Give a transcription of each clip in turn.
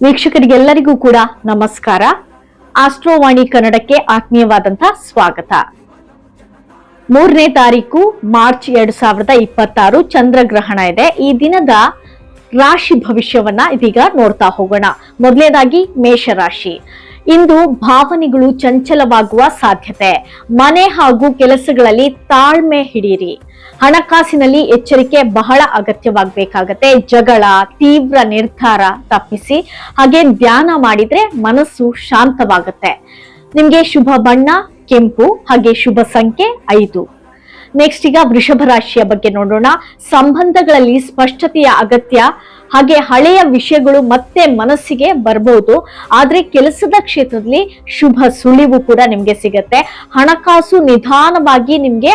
ವೀಕ್ಷಕರಿಗೆಲ್ಲರಿಗೂ ಕೂಡ ನಮಸ್ಕಾರ. ಆಸ್ಟ್ರೋವಾಣಿ ಕನ್ನಡಕ್ಕೆ ಆತ್ಮೀಯವಾದಂತಹ ಸ್ವಾಗತ. 3ನೇ ತಾರೀಕು ಮಾರ್ಚ್ 2026 ಚಂದ್ರಗ್ರಹಣ ಇದೆ. ಈ ದಿನದ ರಾಶಿ ಭವಿಷ್ಯವನ್ನ ಇದೀಗ ನೋಡ್ತಾ ಹೋಗೋಣ. ಮೊದಲನೇದಾಗಿ ಮೇಷರಾಶಿ. ಇಂದು ಭಾವನೆಗಳು ಚಂಚಲವಾಗುವ ಸಾಧ್ಯತೆ. ಮನೆ ಹಾಗೂ ಕೆಲಸಗಳಲ್ಲಿ ತಾಳ್ಮೆ ಹಿಡಿಯಿರಿ. ಹಣಕಾಸಿನಲ್ಲಿ ಎಚ್ಚರಿಕೆ ಬಹಳ ಅಗತ್ಯವಾಗಬೇಕಾಗತ್ತೆ. ಜಗಳ, ತೀವ್ರ ನಿರ್ಧಾರ ತಪ್ಪಿಸಿ. ಹಾಗೆ ಧ್ಯಾನ ಮಾಡಿದ್ರೆ ಮನಸ್ಸು ಶಾಂತವಾಗುತ್ತೆ. ನಿಮ್ಗೆ ಶುಭ ಬಣ್ಣ ಕೆಂಪು, ಹಾಗೆ ಶುಭ ಸಂಖ್ಯೆ 5. ನೆಕ್ಸ್ಟ್ ಈಗ ವೃಷಭ ರಾಶಿಯ ಬಗ್ಗೆ ನೋಡೋಣ. ಸಂಬಂಧಗಳಲ್ಲಿ ಸ್ಪಷ್ಟತೆಯ ಅಗತ್ಯ. ಹಾಗೆ ಹಳೆಯ ವಿಷಯಗಳು ಮತ್ತೆ ಮನಸ್ಸಿಗೆ ಬರ್ಬೋದು. ಆದ್ರೆ ಕೆಲಸದ ಕ್ಷೇತ್ರದಲ್ಲಿ ಶುಭ ಸುಳಿವು ಕೂಡ ನಿಮ್ಗೆ ಸಿಗತ್ತೆ. ಹಣಕಾಸು ನಿಧಾನವಾಗಿ ನಿಮ್ಗೆ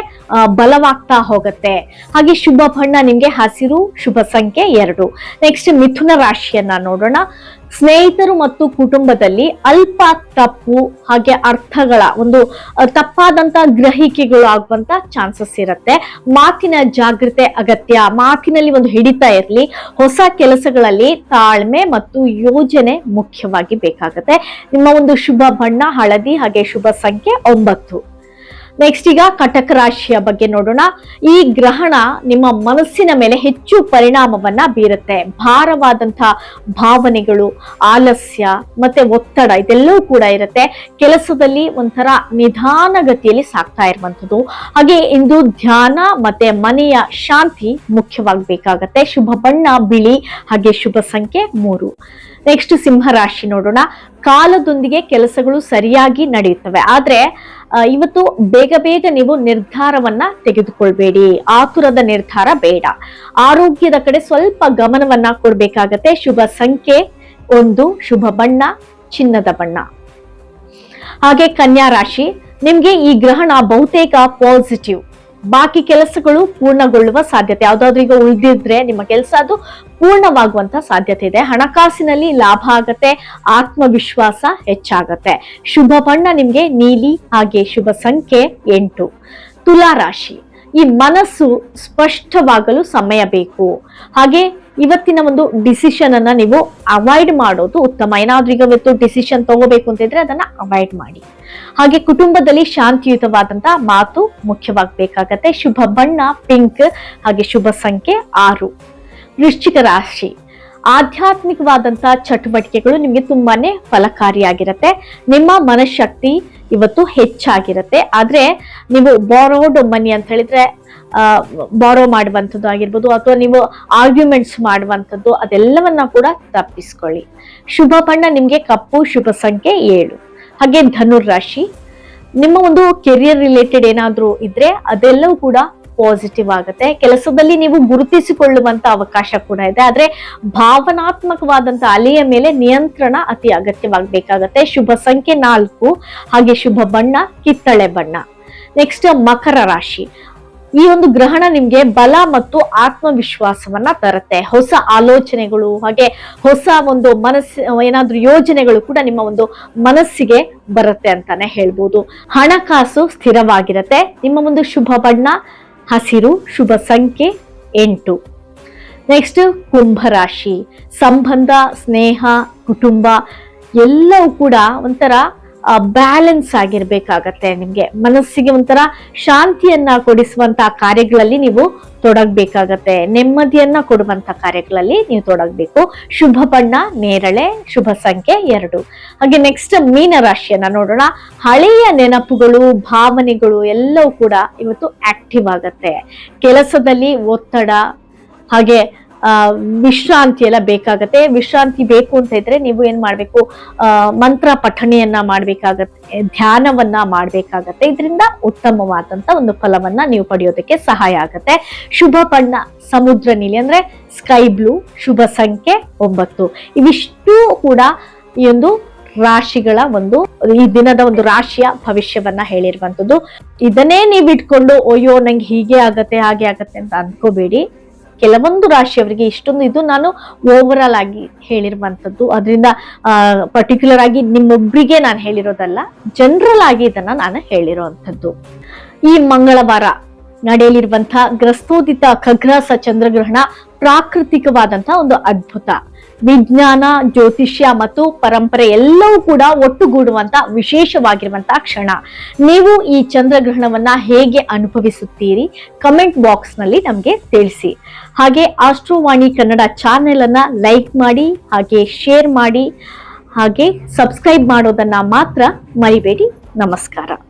ಬಲವಾಗ್ತಾ ಹೋಗುತ್ತೆ. ಹಾಗೆ ಶುಭ ಬಣ್ಣ ನಿಮ್ಗೆ ಹಸಿರು, ಶುಭ ಸಂಖ್ಯೆ 2. ನೆಕ್ಸ್ಟ್ ಮಿಥುನ ರಾಶಿಯನ್ನ ನೋಡೋಣ. ಸ್ನೇಹಿತರು ಮತ್ತು ಕುಟುಂಬದಲ್ಲಿ ಅಲ್ಪ ತಪ್ಪು ಹಾಗೆ ಅರ್ಥಗಳ ಒಂದು ತಪ್ಪಾದಂತ ಗ್ರಹಿಕೆಗಳು ಆಗುವಂತ ಚಾನ್ಸಸ್ ಇರುತ್ತೆ. ಮಾತಿನ ಜಾಗೃತೆ ಅಗತ್ಯ. ಮಾತಿನಲ್ಲಿ ಒಂದು ಹಿಡಿತ ಇರಲಿ. ಹೊಸ ಕೆಲಸಗಳಲ್ಲಿ ತಾಳ್ಮೆ ಮತ್ತು ಯೋಜನೆ ಮುಖ್ಯವಾಗಿ ಬೇಕಾಗುತ್ತೆ. ನಿಮ್ಮ ಒಂದು ಶುಭ ಬಣ್ಣ ಹಳದಿ, ಹಾಗೆ ಶುಭ ಸಂಖ್ಯೆ 9. ನೆಕ್ಸ್ಟ್ ಈಗ ಕಟಕ ರಾಶಿಯ ಬಗ್ಗೆ ನೋಡೋಣ. ಈ ಗ್ರಹಣ ನಿಮ್ಮ ಮನಸ್ಸಿನ ಮೇಲೆ ಹೆಚ್ಚು ಪರಿಣಾಮವನ್ನ ಬೀರುತ್ತೆ. ಭಾರವಾದಂತಹ ಭಾವನೆಗಳು, ಆಲಸ್ಯ ಮತ್ತೆ ಒತ್ತಡ ಇದೆಲ್ಲವೂ ಕೂಡ ಇರುತ್ತೆ. ಕೆಲಸದಲ್ಲಿ ಒಂಥರ ನಿಧಾನಗತಿಯಲ್ಲಿ ಸಾಗ್ತಾ ಇರುವಂಥದ್ದು. ಹಾಗೆ ಇಂದು ಧ್ಯಾನ ಮತ್ತೆ ಮನೆಯ ಶಾಂತಿ ಮುಖ್ಯವಾಗಬೇಕಾಗತ್ತೆ. ಶುಭ ಬಣ್ಣ ಬಿಳಿ, ಹಾಗೆ ಶುಭ ಸಂಖ್ಯೆ 3. ನೆಕ್ಸ್ಟ್ ಸಿಂಹ ರಾಶಿ ನೋಡೋಣ. ಕಾಲದೊಂದಿಗೆ ಕೆಲಸಗಳು ಸರಿಯಾಗಿ ನಡೆಯುತ್ತವೆ. ಆದ್ರೆ ಇವತ್ತು ಬೇಗ ನೀವು ನಿರ್ಧಾರವನ್ನ ತೆಗೆದುಕೊಳ್ಬೇಡಿ. ಆತುರದ ನಿರ್ಧಾರ ಬೇಡ. ಆರೋಗ್ಯದ ಕಡೆ ಸ್ವಲ್ಪ ಗಮನವನ್ನ ಕೊಡ್ಬೇಕಾಗತ್ತೆ. ಶುಭ ಸಂಖ್ಯೆ 1, ಶುಭ ಬಣ್ಣ ಚಿನ್ನದ ಬಣ್ಣ. ಹಾಗೆ ಕನ್ಯಾ ರಾಶಿ. ನಿಮ್ಗೆ ಈ ಗ್ರಹಣ ಬಹುತೇಕ ಪಾಸಿಟಿವ್. ಬಾಕಿ ಕೆಲಸಗಳು ಪೂರ್ಣಗೊಳ್ಳುವ ಸಾಧ್ಯತೆ. ಯಾವ್ದಾದ್ರು ಈಗ ಉಳಿದಿದ್ರೆ ನಿಮ್ಮ ಕೆಲಸ ಅದು ಪೂರ್ಣವಾಗುವಂತ ಸಾಧ್ಯತೆ ಇದೆ. ಹಣಕಾಸಿನಲ್ಲಿ ಲಾಭ ಆಗತ್ತೆ. ಆತ್ಮವಿಶ್ವಾಸ ಹೆಚ್ಚಾಗತ್ತೆ. ಶುಭ ಬಣ್ಣ ನಿಮ್ಗೆ ನೀಲಿ, ಹಾಗೆ ಶುಭ ಸಂಖ್ಯೆ 8. ತುಲಾ ರಾಶಿ. ಈ ಮನಸ್ಸು ಸ್ಪಷ್ಟವಾಗಲು ಸಮಯ ಬೇಕು. ಹಾಗೆ ಇವತ್ತಿನ ಒಂದು ಡಿಸಿಷನ್ ಅನ್ನ ನೀವು ಅವಾಯ್ಡ್ ಮಾಡೋದು ಉತ್ತಮ. ಏನಾದ್ರೂ ಈಗ ಇವತ್ತು ಡಿಸಿಷನ್ ತಗೋಬೇಕು ಅಂತಿದ್ರೆ ಅದನ್ನ ಅವಾಯ್ಡ್ ಮಾಡಿ. ಹಾಗೆ ಕುಟುಂಬದಲ್ಲಿ ಶಾಂತಿಯುತವಾದಂತಹ ಮಾತು ಮುಖ್ಯವಾಗಬೇಕಾಗತ್ತೆ. ಶುಭ ಬಣ್ಣ ಪಿಂಕ್, ಹಾಗೆ ಶುಭ ಸಂಖ್ಯೆ 6. ವೃಶ್ಚಿಕ ರಾಶಿ. ಆಧ್ಯಾತ್ಮಿಕವಾದಂತಹ ಚಟುವಟಿಕೆಗಳು ನಿಮ್ಗೆ ತುಂಬಾನೇ ಫಲಕಾರಿಯಾಗಿರತ್ತೆ. ನಿಮ್ಮ ಮನಃಶಕ್ತಿ ಇವತ್ತು ಹೆಚ್ಚಾಗಿರುತ್ತೆ. ಆದ್ರೆ ನೀವು ಬಾರೋಡ್ ಮನಿ ಅಂತ ಹೇಳಿದ್ರೆ ಬಾರೋ ಮಾಡುವಂಥದ್ದು ಆಗಿರ್ಬೋದು, ಅಥವಾ ನೀವು ಆರ್ಗ್ಯುಮೆಂಟ್ಸ್ ಮಾಡುವಂಥದ್ದು, ಅದೆಲ್ಲವನ್ನ ಕೂಡ ತಪ್ಪಿಸ್ಕೊಳ್ಳಿ. ಶುಭ ಬಣ್ಣ ನಿಮ್ಗೆ ಕಪ್ಪು, ಶುಭ ಸಂಖ್ಯೆ 7. ಹಾಗೆ ಧನುರ್ ರಾಶಿ. ನಿಮ್ಮ ಒಂದು ಕೆರಿಯರ್ ರಿಲೇಟೆಡ್ ಏನಾದ್ರೂ ಇದ್ರೆ ಅದೆಲ್ಲವೂ ಕೂಡ ಪಾಸಿಟಿವ್ ಆಗುತ್ತೆ. ಕೆಲಸದಲ್ಲಿ ನೀವು ಗುರುತಿಸಿಕೊಳ್ಳುವಂತ ಅವಕಾಶ ಕೂಡ ಇದೆ. ಆದ್ರೆ ಭಾವನಾತ್ಮಕವಾದಂತ ಅಲೆಯ ಮೇಲೆ ನಿಯಂತ್ರಣ ಅತಿ ಅಗತ್ಯವಾಗಬೇಕಾಗತ್ತೆ. ಶುಭ ಸಂಖ್ಯೆ 4, ಹಾಗೆ ಶುಭ ಬಣ್ಣ ಕಿತ್ತಳೆ ಬಣ್ಣ. ನೆಕ್ಸ್ಟ್ ಮಕರ ರಾಶಿ. ಈ ಒಂದು ಗ್ರಹಣ ನಿಮ್ಗೆ ಬಲ ಮತ್ತು ಆತ್ಮವಿಶ್ವಾಸವನ್ನ ತರುತ್ತೆ. ಹೊಸ ಆಲೋಚನೆಗಳು, ಹಾಗೆ ಹೊಸ ಒಂದು ಏನಾದ್ರೂ ಯೋಜನೆಗಳು ಕೂಡ ನಿಮ್ಮ ಒಂದು ಮನಸ್ಸಿಗೆ ಬರುತ್ತೆ ಅಂತಾನೆ ಹೇಳ್ಬೋದು. ಹಣಕಾಸು ಸ್ಥಿರವಾಗಿರುತ್ತೆ. ನಿಮ್ಮ ಒಂದು ಶುಭ ಬಣ್ಣ ಹಸಿರು, ಶುಭ ಸಂಖ್ಯೆ 8. ನೆಕ್ಸ್ಟ್ ಕುಂಭರಾಶಿ. ಸಂಬಂಧ, ಸ್ನೇಹ, ಕುಟುಂಬ ಎಲ್ಲವೂ ಕೂಡ ಒಂಥರ ಬ್ಯಾಲೆನ್ಸ್ ಆಗಿರ್ಬೇಕಾಗತ್ತೆ. ನಿಮ್ಗೆ ಮನಸ್ಸಿಗೆ ಒಂಥರ ಶಾಂತಿಯನ್ನ ಕೊಡಿಸುವಂತಹ ಕಾರ್ಯಗಳಲ್ಲಿ ನೀವು ತೊಡಗಬೇಕಾಗತ್ತೆ. ನೆಮ್ಮದಿಯನ್ನ ಕೊಡುವಂತ ಕಾರ್ಯಗಳಲ್ಲಿ ನೀವು ತೊಡಗಬೇಕು. ಶುಭ ಬಣ್ಣ ನೇರಳೆ, ಶುಭ ಸಂಖ್ಯೆ 2. ಹಾಗೆ ನೆಕ್ಸ್ಟ್ ಮೀನ ರಾಶಿಯನ್ನ ನೋಡೋಣ. ಹಳೆಯ ನೆನಪುಗಳು, ಭಾವನೆಗಳು ಎಲ್ಲವೂ ಕೂಡ ಇವತ್ತು ಆಕ್ಟಿವ್ ಆಗತ್ತೆ. ಕೆಲಸದಲ್ಲಿ ಒತ್ತಡ, ಹಾಗೆ ವಿಶ್ರಾಂತಿ ಎಲ್ಲ ಬೇಕಾಗತ್ತೆ. ವಿಶ್ರಾಂತಿ ಬೇಕು ಅಂತ ಇದ್ರೆ ನೀವು ಏನ್ ಮಾಡ್ಬೇಕು, ಮಂತ್ರ ಪಠಣೆಯನ್ನ ಮಾಡ್ಬೇಕಾಗತ್ತೆ, ಧ್ಯಾನವನ್ನ ಮಾಡ್ಬೇಕಾಗತ್ತೆ. ಇದರಿಂದ ಉತ್ತಮವಾದಂತ ಒಂದು ಫಲವನ್ನ ನೀವು ಪಡೆಯೋದಕ್ಕೆ ಸಹಾಯ ಆಗತ್ತೆ. ಶುಭ ಬಣ್ಣ ಸಮುದ್ರ ನೀಲಿ ಅಂದ್ರೆ ಸ್ಕೈ ಬ್ಲೂ, ಶುಭ ಸಂಖ್ಯೆ 9. ಇವಿಷ್ಟು ಕೂಡ ಈ ಒಂದು ರಾಶಿಗಳ ಈ ದಿನದ ಒಂದು ರಾಶಿಯ ಭವಿಷ್ಯವನ್ನ ಹೇಳಿರುವಂತದ್ದು. ಇದನ್ನೇ ನೀವು ಇಟ್ಕೊಂಡು ಅಯ್ಯೋ ನಂಗೆ ಹೀಗೆ ಆಗತ್ತೆ ಹಾಗೆ ಆಗತ್ತೆ ಅಂತ ಅನ್ಕೋಬೇಡಿ. ಕೆಲವೊಂದು ರಾಶಿಯವರಿಗೆ ಇಷ್ಟೊಂದು, ಇದು ನಾನು ಓವರ್ ಆಲ್ ಆಗಿ ಹೇಳಿರುವಂತದ್ದು. ಅದರಿಂದ ಪರ್ಟಿಕ್ಯುಲರ್ ಆಗಿ ನಿಮ್ಮೊಬ್ರಿಗೆ ನಾನು ಹೇಳಿರೋದಲ್ಲ, ಜನರಲ್ ಆಗಿ ಇದನ್ನ ನಾನು ಹೇಳಿರುವಂತದ್ದು. ಈ ಮಂಗಳವಾರ ನಡೆಯಲಿರುವಂತಹ ಗ್ರಸ್ತೋದಿತ ಖಗ್ರಾಸ ಚಂದ್ರಗ್ರಹಣ ಪ್ರಾಕೃತಿಕವಾದಂತಹ ಒಂದು ಅದ್ಭುತ. ವಿಜ್ಞಾನ, ಜ್ಯೋತಿಷ್ಯ ಮತ್ತು ಪರಂಪರೆ ಎಲ್ಲವೂ ಕೂಡ ಒಟ್ಟುಗೂಡುವಂತ ವಿಶೇಷವಾಗಿರುವಂತಹ ಕ್ಷಣ. ನೀವು ಈ ಚಂದ್ರಗ್ರಹಣವನ್ನ ಹೇಗೆ ಅನುಭವಿಸುತ್ತೀರಿ? ಕಮೆಂಟ್ ಬಾಕ್ಸ್ ನಲ್ಲಿ ನಮ್ಗೆ ತಿಳಿಸಿ. ಹಾಗೆ ಆಸ್ಟ್ರೋವಾಣಿ ಕನ್ನಡ ಚಾನೆಲ್ ಅನ್ನ ಲೈಕ್ ಮಾಡಿ, ಹಾಗೆ ಶೇರ್ ಮಾಡಿ, ಹಾಗೆ ಸಬ್ಸ್ಕ್ರೈಬ್ ಮಾಡೋದನ್ನ ಮಾತ್ರ ಮರಿಬೇಡಿ. ನಮಸ್ಕಾರ.